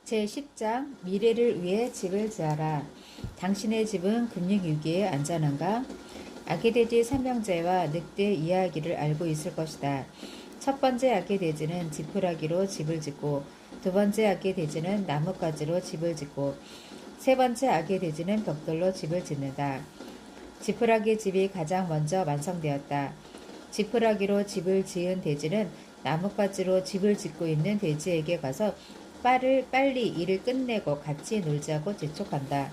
제10장 미래를 위해 집을 지어라. 당신의 집은 금융위기에 안전한가? 아기돼지 삼형제와 늑대 이야기를 알고 있을 것이다. 첫 번째 아기돼지는 지푸라기로 집을 짓고, 두 번째 아기돼지는 나뭇가지로 집을 짓고, 세 번째 아기돼지는 벽돌로 집을 짓는다. 지푸라기 집이 가장 먼저 완성되었다. 지푸라기로 집을 지은 돼지는 나뭇가지로 집을 짓고 있는 돼지에게 가서 빨리 일을 끝내고 같이 놀자고 재촉한다.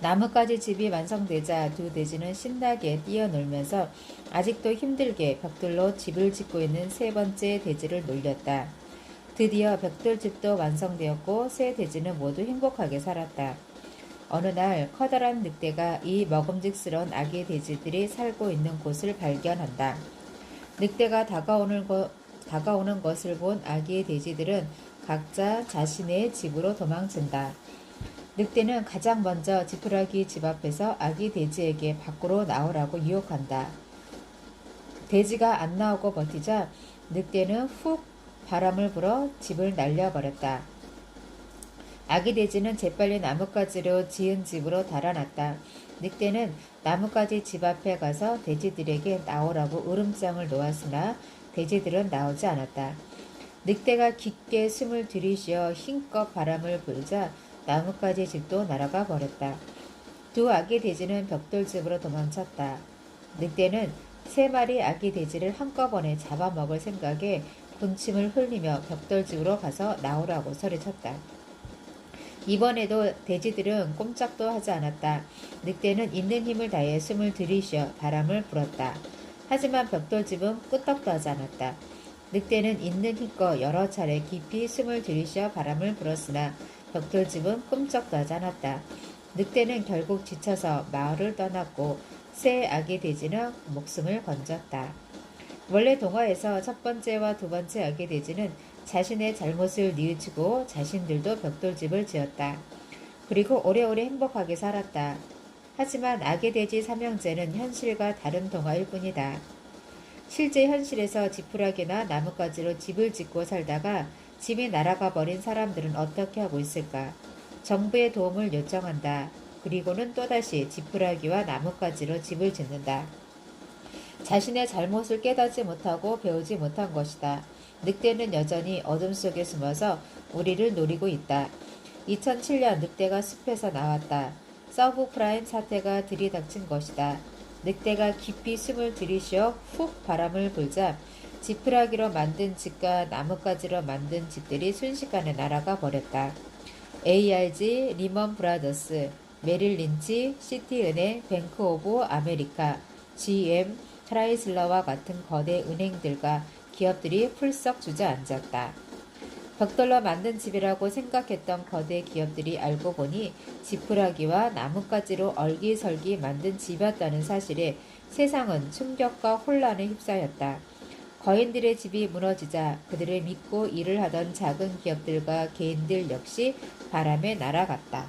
나뭇가지 집이 완성되자 두 돼지는 신나게 뛰어놀면서 아직도 힘들게 벽돌로 집을 짓고 있는 세 번째 돼지를 놀렸다. 드디어 벽돌집도 완성되었고 세 돼지는 모두 행복하게 살았다. 어느 날 커다란 늑대가 이 먹음직스러운 아기 돼지들이 살고 있는 곳을 발견한다. 늑대가 다가오는 것을 본 아기 돼지들은 각자 자신의 집으로 도망친다. 늑대는 가장 먼저 지푸라기 집 앞에서 아기 돼지에게 밖으로 나오라고 유혹한다. 돼지가 안 나오고 버티자 늑대는 훅 바람을 불어 집을 날려버렸다. 아기 돼지는 재빨리 나뭇가지로 지은 집으로 달아났다. 늑대는 나뭇가지 집 앞에 가서 돼지들에게 나오라고 으름장을 놓았으나 돼지들은 나오지 않았다. 늑대가 깊게 숨을 들이쉬어 힘껏 바람을 불자 나뭇가지 집도 날아가 버렸다. 두 아기 돼지는 벽돌집으로 도망쳤다. 늑대는 세 마리 아기 돼지를 한꺼번에 잡아먹을 생각에 군침을 흘리며 벽돌집으로 가서 나오라고 소리쳤다. 이번에도 돼지들은 꼼짝도 하지 않았다. 늑대는 있는 힘을 다해 숨을 들이쉬어 바람을 불었다. 하지만 벽돌집은 끄떡도 하지 않았다. 늑대는 있는 힘껏 여러 차례 깊이 숨을 들이쉬어 바람을 불었으나 벽돌집은 꼼짝도 하지 않았다. 늑대는 결국 지쳐서 마을을 떠났고 새 아기 돼지는 목숨을 건졌다. 원래 동화에서 첫 번째와 두 번째 아기 돼지는 자신의 잘못을 뉘우치고 자신들도 벽돌집을 지었다. 그리고 오래오래 행복하게 살았다. 하지만 아기 돼지 삼형제는 현실과 다른 동화일 뿐이다. 실제 현실에서 지푸라기나 나뭇가지로 집을 짓고 살다가 집이 날아가 버린 사람들은 어떻게 하고 있을까? 정부의 도움을 요청한다. 그리고는 또다시 지푸라기와 나뭇가지로 집을 짓는다. 자신의 잘못을 깨닫지 못하고 배우지 못한 것이다. 늑대는 여전히 어둠 속에 숨어서 우리를 노리고 있다. 2007년 늑대가 숲에서 나왔다. 서브프라임 사태가 들이닥친 것이다. 늑대가 깊이 숨을 들이쉬어 훅 바람을 불자 지푸라기로 만든 집과 나뭇가지로 만든 집들이 순식간에 날아가 버렸다. ARG, 리먼 브라더스, 메릴 린치, 시티은행, 뱅크 오브 아메리카, GM, 크라이슬러와 같은 거대 은행들과 기업들이 풀썩 주저앉았다. 벽돌로 만든 집이라고 생각했던 거대 기업들이 알고 보니 지푸라기와 나뭇가지로 얼기설기 만든 집이었다는 사실에 세상은 충격과 혼란에 휩싸였다. 거인들의 집이 무너지자 그들을 믿고 일을 하던 작은 기업들과 개인들 역시 바람에 날아갔다.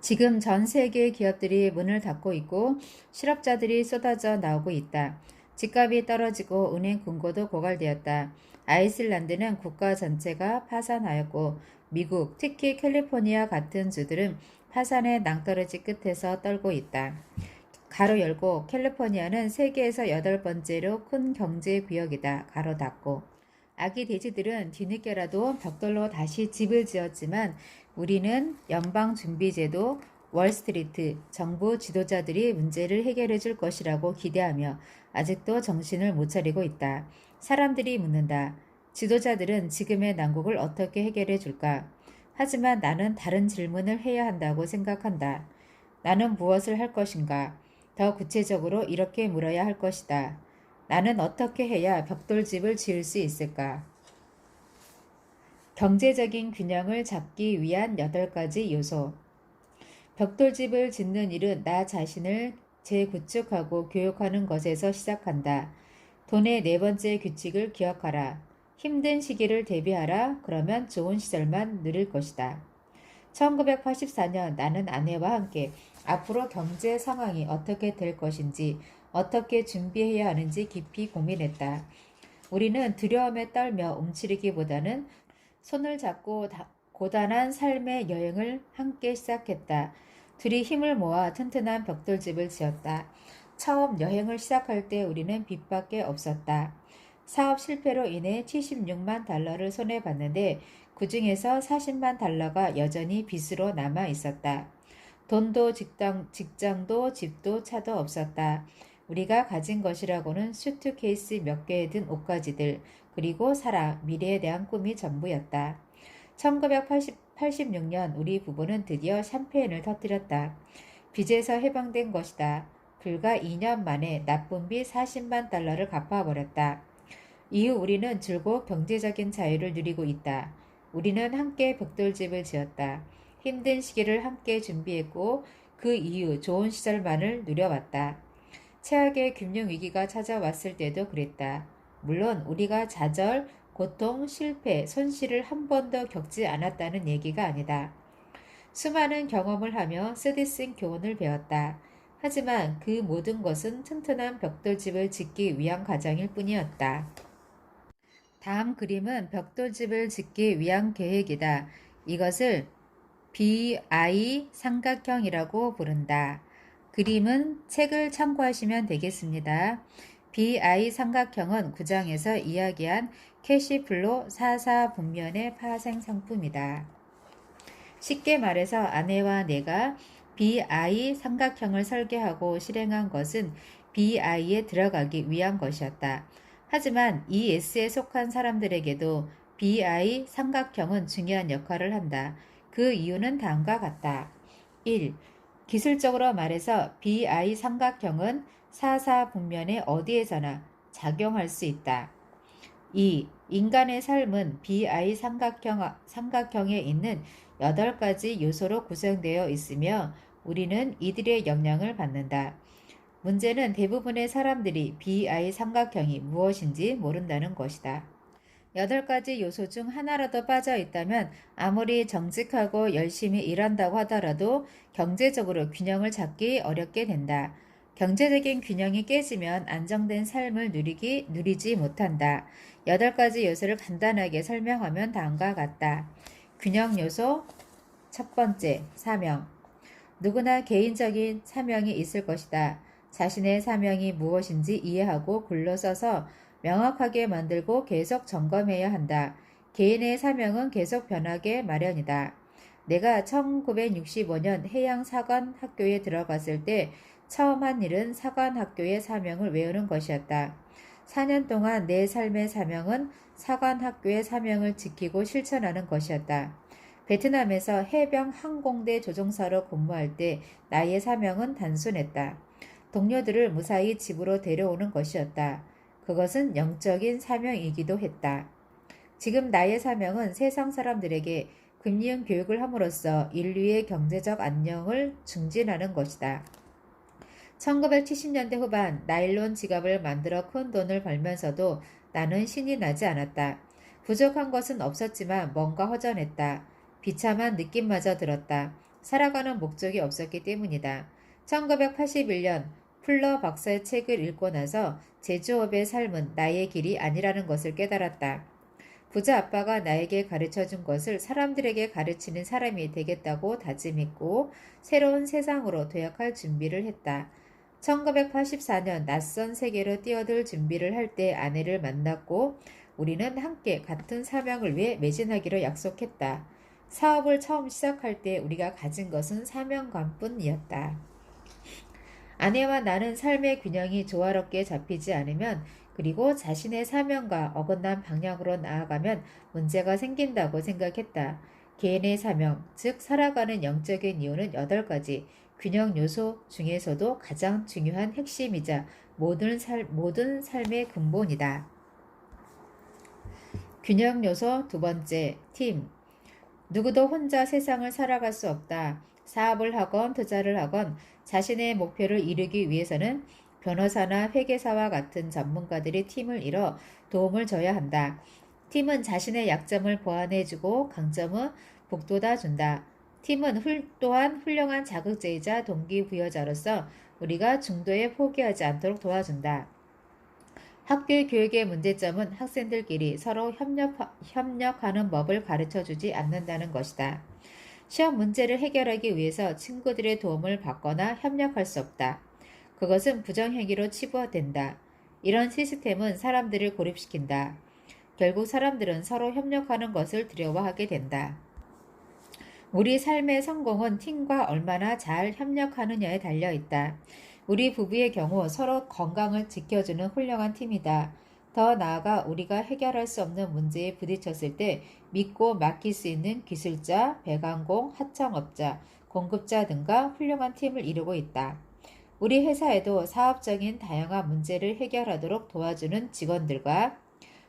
지금 전 세계의 기업들이 문을 닫고 있고 실업자들이 쏟아져 나오고 있다. 집값이 떨어지고 은행 금고도 고갈되었다. 아이슬란드는 국가 전체가 파산하였고 미국, 특히 캘리포니아 같은 주들은 파산의 낭떠러지 끝에서 떨고 있다. 가로 열고 캘리포니아는 세계에서 8번째로 큰 경제구역이다. 가로 닫고 아기 돼지들은 뒤늦게라도 벽돌로 다시 집을 지었지만 우리는 연방준비제도, 월스트리트, 정부 지도자들이 문제를 해결해 줄 것이라고 기대하며 아직도 정신을 못 차리고 있다. 사람들이 묻는다. 지도자들은 지금의 난국을 어떻게 해결해 줄까? 하지만 나는 다른 질문을 해야 한다고 생각한다. 나는 무엇을 할 것인가? 더 구체적으로 이렇게 물어야 할 것이다. 나는 어떻게 해야 벽돌집을 지을 수 있을까? 경제적인 균형을 잡기 위한 8가지 요소. 벽돌집을 짓는 일은 나 자신을 재구축하고 교육하는 것에서 시작한다. 돈의 4번째 규칙을 기억하라. 힘든 시기를 대비하라. 그러면 좋은 시절만 누릴 것이다. 1984년 나는 아내와 함께 앞으로 경제 상황이 어떻게 될 것인지, 어떻게 준비해야 하는지 깊이 고민했다. 우리는 두려움에 떨며 움츠리기보다는 손을 잡고 고단한 삶의 여행을 함께 시작했다. 둘이 힘을 모아 튼튼한 벽돌집을 지었다. 처음 여행을 시작할 때 우리는 빚밖에 없었다. 사업 실패로 인해 76만 달러를 손해봤는데 그 중에서 40만 달러가 여전히 빚으로 남아 있었다. 돈도 직장도 집도 차도 없었다. 우리가 가진 것이라고는 수트케이스 몇 개에 든 옷가지들, 그리고 사랑, 미래에 대한 꿈이 전부였다. 1986년 우리 부부는 드디어 샴페인을 터뜨렸다. 빚에서 해방된 것이다. 불과 2년 만에 나쁜 빚 40만 달러를 갚아버렸다. 이후 우리는 줄곧 경제적인 자유를 누리고 있다. 우리는 함께 벽돌집을 지었다. 힘든 시기를 함께 준비했고 그 이후 좋은 시절만을 누려왔다. 최악의 금융위기가 찾아왔을 때도 그랬다. 물론 우리가 좌절, 고통, 실패, 손실을 한 번도 겪지 않았다는 얘기가 아니다. 수많은 경험을 하며 쓰디쓴 교훈을 배웠다. 하지만 그 모든 것은 튼튼한 벽돌집을 짓기 위한 과정일 뿐이었다. 다음 그림은 벽돌집을 짓기 위한 계획이다. 이것을 BI 삼각형이라고 부른다. 그림은 책을 참고하시면 되겠습니다. BI 삼각형은 9장에서 이야기한 캐시플로 4사 분면의 파생 상품이다. 쉽게 말해서 아내와 내가 BI 삼각형을 설계하고 실행한 것은 BI에 들어가기 위한 것이었다. 하지만 이 S에 속한 사람들에게도 BI 삼각형은 중요한 역할을 한다. 그 이유는 다음과 같다. 1. 기술적으로 말해서 BI 삼각형은 4사 분면의 어디에서나 작용할 수 있다. 2. 인간의 삶은 BI 삼각형에 있는 8가지 요소로 구성되어 있으며 우리는 이들의 영향을 받는다. 문제는 대부분의 사람들이 BI 삼각형이 무엇인지 모른다는 것이다. 8가지 요소 중 하나라도 빠져 있다면 아무리 정직하고 열심히 일한다고 하더라도 경제적으로 균형을 잡기 어렵게 된다. 경제적인 균형이 깨지면 안정된 삶을 누리지 못한다. 8가지 요소를 간단하게 설명하면 다음과 같다. 균형 요소 첫 번째, 사명. 누구나 개인적인 사명이 있을 것이다. 자신의 사명이 무엇인지 이해하고 글로 써서 명확하게 만들고 계속 점검해야 한다. 개인의 사명은 계속 변하게 마련이다. 내가 1965년 해양사관학교에 들어갔을 때 처음 한 일은 사관학교의 사명을 외우는 것이었다. 4년 동안 내 삶의 사명은 사관학교의 사명을 지키고 실천하는 것이었다. 베트남에서 해병 항공대 조종사로 근무할 때 나의 사명은 단순했다. 동료들을 무사히 집으로 데려오는 것이었다. 그것은 영적인 사명이기도 했다. 지금 나의 사명은 세상 사람들에게 금융 교육을 함으로써 인류의 경제적 안녕을 증진하는 것이다. 1970년대 후반 나일론 지갑을 만들어 큰 돈을 벌면서도 나는 신이 나지 않았다. 부족한 것은 없었지만 뭔가 허전했다. 비참한 느낌마저 들었다. 살아가는 목적이 없었기 때문이다. 1981년 풀러 박사의 책을 읽고 나서 제조업의 삶은 나의 길이 아니라는 것을 깨달았다. 부자 아빠가 나에게 가르쳐준 것을 사람들에게 가르치는 사람이 되겠다고 다짐했고 새로운 세상으로 도약할 준비를 했다. 1984년 낯선 세계로 뛰어들 준비를 할 때 아내를 만났고 우리는 함께 같은 사명을 위해 매진하기로 약속했다. 사업을 처음 시작할 때 우리가 가진 것은 사명감뿐이었다. 아내와 나는 삶의 균형이 조화롭게 잡히지 않으면 그리고 자신의 사명과 어긋난 방향으로 나아가면 문제가 생긴다고 생각했다. 개인의 사명, 즉 살아가는 영적인 이유는 8가지 균형 요소 중에서도 가장 중요한 핵심이자 모든 삶의 근본이다. 균형 요소 두 번째, 팀. 누구도 혼자 세상을 살아갈 수 없다. 사업을 하건 투자를 하건 자신의 목표를 이루기 위해서는 변호사나 회계사와 같은 전문가들이 팀을 이뤄 도움을 줘야 한다. 팀은 자신의 약점을 보완해주고 강점은 북돋아준다. 팀은 또한 훌륭한 자극제이자 동기부여자로서 우리가 중도에 포기하지 않도록 도와준다. 학교 교육의 문제점은 학생들끼리 서로 협력하는 법을 가르쳐 주지 않는다는 것이다. 시험 문제를 해결하기 위해서 친구들의 도움을 받거나 협력할 수 없다. 그것은 부정행위로 치부된다. 이런 시스템은 사람들을 고립시킨다. 결국 사람들은 서로 협력하는 것을 두려워하게 된다. 우리 삶의 성공은 팀과 얼마나 잘 협력하느냐에 달려 있다. 우리 부부의 경우 서로 건강을 지켜주는 훌륭한 팀이다. 더 나아가 우리가 해결할 수 없는 문제에 부딪혔을 때 믿고 맡길 수 있는 기술자, 배관공, 하청업자, 공급자 등과 훌륭한 팀을 이루고 있다. 우리 회사에도 사업적인 다양한 문제를 해결하도록 도와주는 직원들과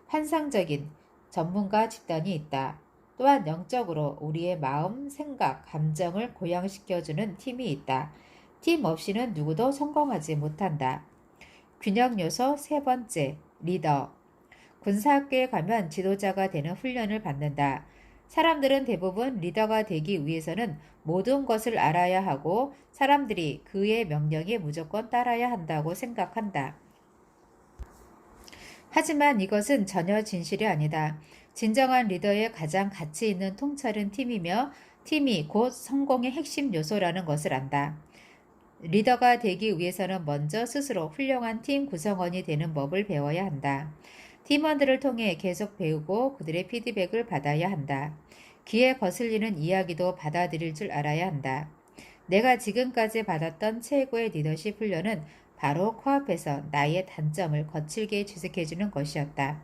환상적인 전문가 집단이 있다. 또한 영적으로 우리의 마음, 생각, 감정을 고양시켜주는 팀이 있다. 팀 없이는 누구도 성공하지 못한다. 균형 요소 세 번째, 리더. 군사학교에 가면 지도자가 되는 훈련을 받는다. 사람들은 대부분 리더가 되기 위해서는 모든 것을 알아야 하고 사람들이 그의 명령에 무조건 따라야 한다고 생각한다. 하지만 이것은 전혀 진실이 아니다. 진정한 리더의 가장 가치 있는 통찰은 팀이며 팀이 곧 성공의 핵심 요소라는 것을 안다. 리더가 되기 위해서는 먼저 스스로 훌륭한 팀 구성원이 되는 법을 배워야 한다. 팀원들을 통해 계속 배우고 그들의 피드백을 받아야 한다. 귀에 거슬리는 이야기도 받아들일 줄 알아야 한다. 내가 지금까지 받았던 최고의 리더십 훈련은 바로 코앞에서 나의 단점을 거칠게 지적해주는 것이었다.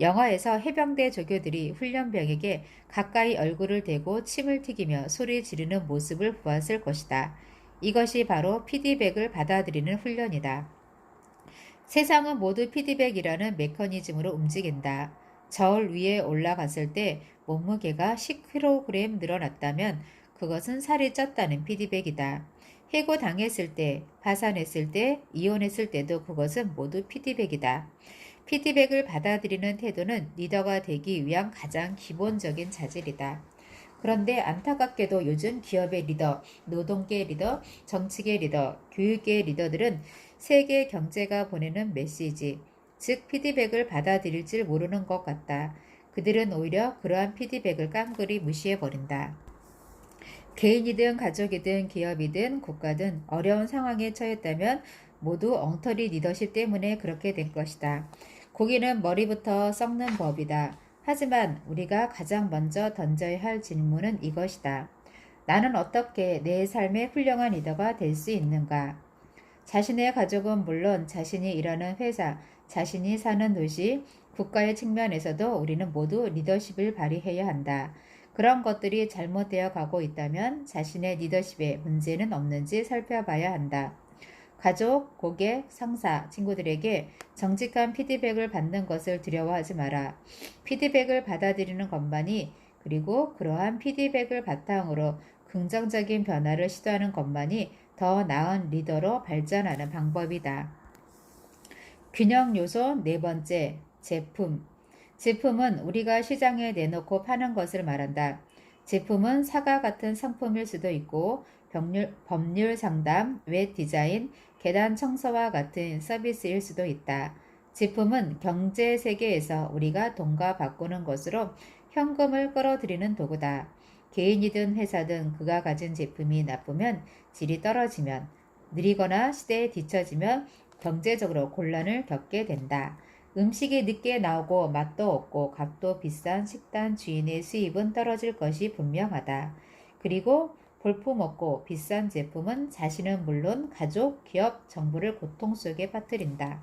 영화에서 해병대 조교들이 훈련병에게 가까이 얼굴을 대고 침을 튀기며 소리 지르는 모습을 보았을 것이다. 이것이 바로 피드백을 받아들이는 훈련이다. 세상은 모두 피드백이라는 메커니즘으로 움직인다. 저울 위에 올라갔을 때 몸무게가 10kg 늘어났다면 그것은 살이 쪘다는 피드백이다. 해고당했을 때, 파산했을 때, 이혼했을 때도 그것은 모두 피드백이다. 피드백을 받아들이는 태도는 리더가 되기 위한 가장 기본적인 자질이다. 그런데 안타깝게도 요즘 기업의 리더, 노동계 리더, 정치계 리더, 교육계 리더들은 세계 경제가 보내는 메시지, 즉 피드백을 받아들일 줄 모르는 것 같다. 그들은 오히려 그러한 피드백을 깡그리 무시해버린다. 개인이든 가족이든 기업이든 국가든 어려운 상황에 처했다면 모두 엉터리 리더십 때문에 그렇게 된 것이다. 고기는 머리부터 썩는 법이다. 하지만 우리가 가장 먼저 던져야 할 질문은 이것이다. 나는 어떻게 내 삶의 훌륭한 리더가 될 수 있는가? 자신의 가족은 물론 자신이 일하는 회사, 자신이 사는 도시, 국가의 측면에서도 우리는 모두 리더십을 발휘해야 한다. 그런 것들이 잘못되어 가고 있다면 자신의 리더십에 문제는 없는지 살펴봐야 한다. 가족, 고객, 상사, 친구들에게 정직한 피드백을 받는 것을 두려워하지 마라. 피드백을 받아들이는 것만이 그리고 그러한 피드백을 바탕으로 긍정적인 변화를 시도하는 것만이 더 나은 리더로 발전하는 방법이다. 균형 요소 네 번째, 제품. 제품은 우리가 시장에 내놓고 파는 것을 말한다. 제품은 사과 같은 상품일 수도 있고 법률 상담, 웹 디자인, 계단 청소와 같은 서비스일 수도 있다. 제품은 경제 세계에서 우리가 돈과 바꾸는 것으로 현금을 끌어들이는 도구다. 개인이든 회사든 그가 가진 제품이 나쁘면 질이 떨어지면 느리거나 시대에 뒤처지면 경제적으로 곤란을 겪게 된다. 음식이 늦게 나오고 맛도 없고 값도 비싼 식단 주인의 수입은 떨어질 것이 분명하다. 그리고 볼품없고 비싼 제품은 자신은 물론 가족, 기업, 정부를 고통 속에 빠뜨린다.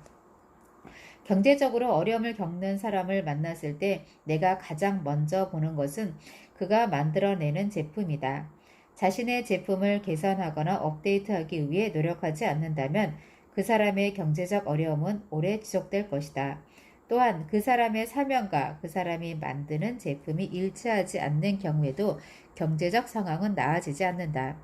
경제적으로 어려움을 겪는 사람을 만났을 때 내가 가장 먼저 보는 것은 그가 만들어내는 제품이다. 자신의 제품을 개선하거나 업데이트하기 위해 노력하지 않는다면 그 사람의 경제적 어려움은 오래 지속될 것이다. 또한 그 사람의 사명과 그 사람이 만드는 제품이 일치하지 않는 경우에도 경제적 상황은 나아지지 않는다.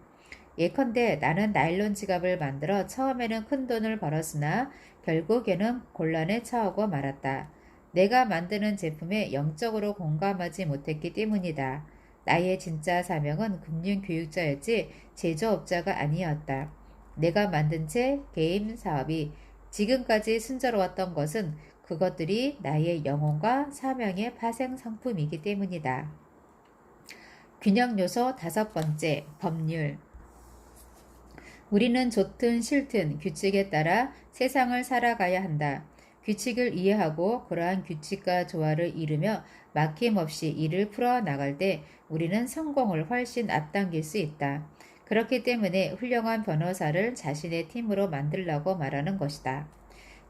예컨대 나는 나일론 지갑을 만들어 처음에는 큰 돈을 벌었으나 결국에는 곤란에 처하고 말았다. 내가 만드는 제품에 영적으로 공감하지 못했기 때문이다. 나의 진짜 사명은 금융교육자였지 제조업자가 아니었다. 내가 만든 채 게임 사업이 지금까지 순조로웠던 것은 그것들이 나의 영혼과 사명의 파생 상품이기 때문이다. 균형 요소 5번째, 법률. 우리는 좋든 싫든 규칙에 따라 세상을 살아가야 한다. 규칙을 이해하고 그러한 규칙과 조화를 이루며 막힘없이 일을 풀어나갈 때 우리는 성공을 훨씬 앞당길 수 있다. 그렇기 때문에 훌륭한 변호사를 자신의 팀으로 만들라고 말하는 것이다.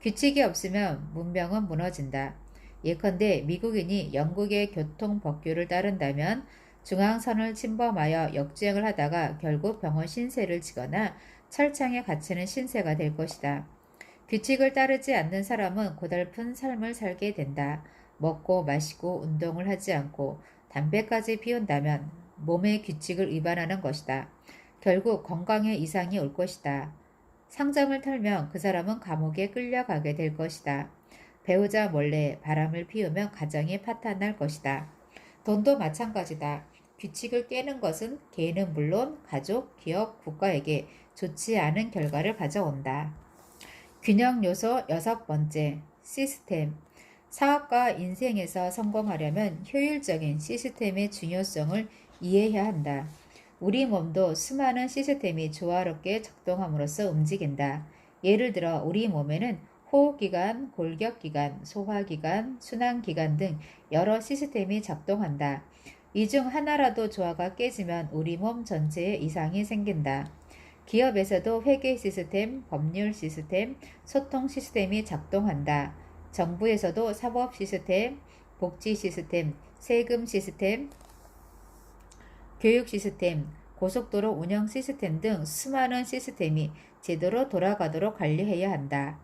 규칙이 없으면 문명은 무너진다. 예컨대 미국인이 영국의 교통법규를 따른다면 중앙선을 침범하여 역주행을 하다가 결국 병원 신세를 지거나 철창에 갇히는 신세가 될 것이다. 규칙을 따르지 않는 사람은 고달픈 삶을 살게 된다. 먹고 마시고 운동을 하지 않고 담배까지 피운다면 몸의 규칙을 위반하는 것이다. 결국 건강에 이상이 올 것이다. 상점을 털면 그 사람은 감옥에 끌려가게 될 것이다. 배우자 몰래 바람을 피우면 가정이 파탄날 것이다. 돈도 마찬가지다. 규칙을 깨는 것은 개인은 물론 가족, 기업, 국가에게 좋지 않은 결과를 가져온다. 균형 요소 6번째, 시스템. 사업과 인생에서 성공하려면 효율적인 시스템의 중요성을 이해해야 한다. 우리 몸도 수많은 시스템이 조화롭게 작동함으로써 움직인다. 예를 들어 우리 몸에는 호흡기관, 골격기관, 소화기관, 순환기관 등 여러 시스템이 작동한다. 이 중 하나라도 조화가 깨지면 우리 몸 전체에 이상이 생긴다. 기업에서도 회계 시스템, 법률 시스템, 소통 시스템이 작동한다. 정부에서도 사법 시스템, 복지 시스템, 세금 시스템, 교육 시스템, 고속도로 운영 시스템 등 수많은 시스템이 제대로 돌아가도록 관리해야 한다.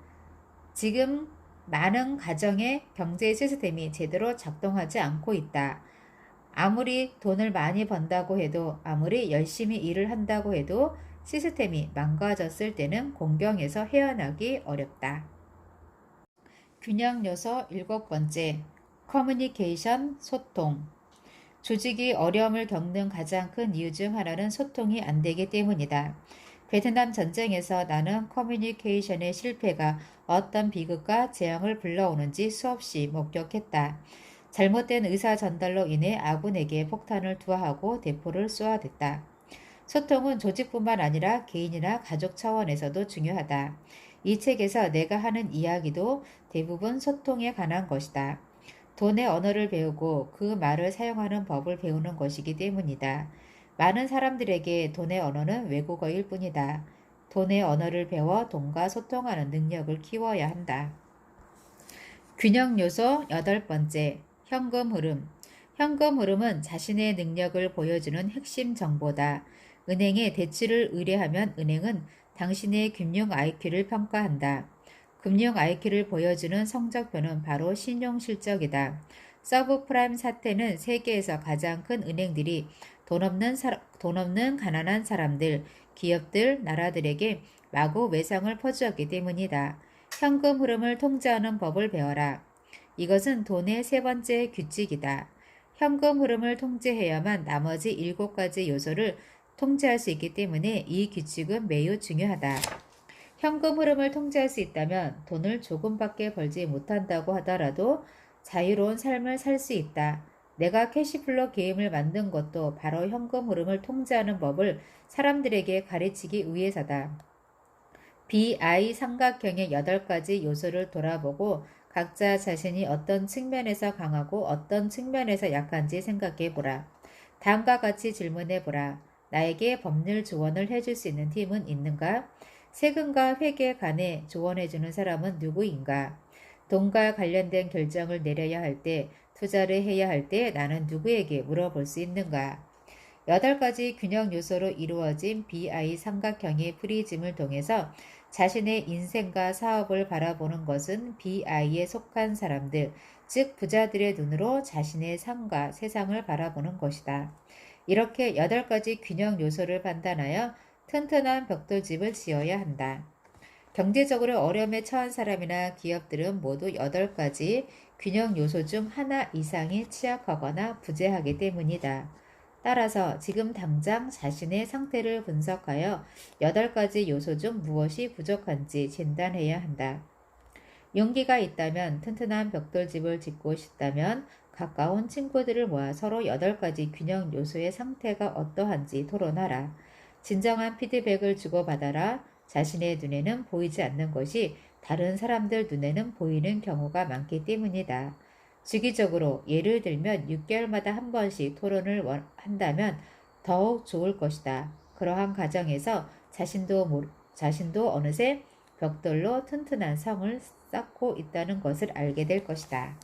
지금 많은 가정의 경제 시스템이 제대로 작동하지 않고 있다. 아무리 돈을 많이 번다고 해도, 아무리 열심히 일을 한다고 해도 시스템이 망가졌을 때는 공경에서 헤어나기 어렵다. 균형 요소 7번째, 커뮤니케이션, 소통. 조직이 어려움을 겪는 가장 큰 이유 중 하나는 소통이 안 되기 때문이다. 베트남 전쟁에서 나는 커뮤니케이션의 실패가 어떤 비극과 재앙을 불러오는지 수없이 목격했다. 잘못된 의사 전달로 인해 아군에게 폭탄을 투하하고 대포를 쏘아댔다. 소통은 조직뿐만 아니라 개인이나 가족 차원에서도 중요하다. 이 책에서 내가 하는 이야기도 대부분 소통에 관한 것이다. 돈의 언어를 배우고 그 말을 사용하는 법을 배우는 것이기 때문이다. 많은 사람들에게 돈의 언어는 외국어일 뿐이다. 돈의 언어를 배워 돈과 소통하는 능력을 키워야 한다. 균형 요소 8번째, 현금 흐름. 현금 흐름은 자신의 능력을 보여주는 핵심 정보다. 은행에 대출을 의뢰하면 은행은 당신의 금융 IQ를 평가한다. 금융 IQ를 보여주는 성적표는 바로 신용실적이다. 서브프라임 사태는 세계에서 가장 큰 은행들이 돈 없는 가난한 사람들, 기업들, 나라들에게 마구 외상을 퍼주었기 때문이다. 현금 흐름을 통제하는 법을 배워라. 이것은 돈의 3번째 규칙이다. 현금 흐름을 통제해야만 나머지 7가지 요소를 통제할 수 있기 때문에 이 규칙은 매우 중요하다. 현금 흐름을 통제할 수 있다면 돈을 조금밖에 벌지 못한다고 하더라도 자유로운 삶을 살 수 있다. 내가 캐시플로 게임을 만든 것도 바로 현금 흐름을 통제하는 법을 사람들에게 가르치기 위해서다. BI 삼각형의 8가지 요소를 돌아보고 각자 자신이 어떤 측면에서 강하고 어떤 측면에서 약한지 생각해보라. 다음과 같이 질문해보라. 나에게 법률 조언을 해줄 수 있는 팀은 있는가? 세금과 회계 간에 조언해주는 사람은 누구인가? 돈과 관련된 결정을 내려야 할 때, 투자를 해야 할 때 나는 누구에게 물어볼 수 있는가? 8가지 균형 요소로 이루어진 BI 삼각형의 프리즘을 통해서 자신의 인생과 사업을 바라보는 것은 BI에 속한 사람들, 즉 부자들의 눈으로 자신의 삶과 세상을 바라보는 것이다. 이렇게 8가지 균형 요소를 판단하여 튼튼한 벽돌집을 지어야 한다. 경제적으로 어려움에 처한 사람이나 기업들은 모두 8가지 균형 요소 중 하나 이상이 취약하거나 부재하기 때문이다. 따라서 지금 당장 자신의 상태를 분석하여 8가지 요소 중 무엇이 부족한지 진단해야 한다. 용기가 있다면, 튼튼한 벽돌집을 짓고 싶다면 가까운 친구들을 모아 서로 8가지 균형 요소의 상태가 어떠한지 토론하라. 진정한 피드백을 주고받아라. 자신의 눈에는 보이지 않는 것이 다른 사람들 눈에는 보이는 경우가 많기 때문이다. 주기적으로, 예를 들면 6개월마다 한 번씩 토론을 한다면 더욱 좋을 것이다. 그러한 과정에서 자신도 어느새 벽돌로 튼튼한 성을 쌓고 있다는 것을 알게 될 것이다.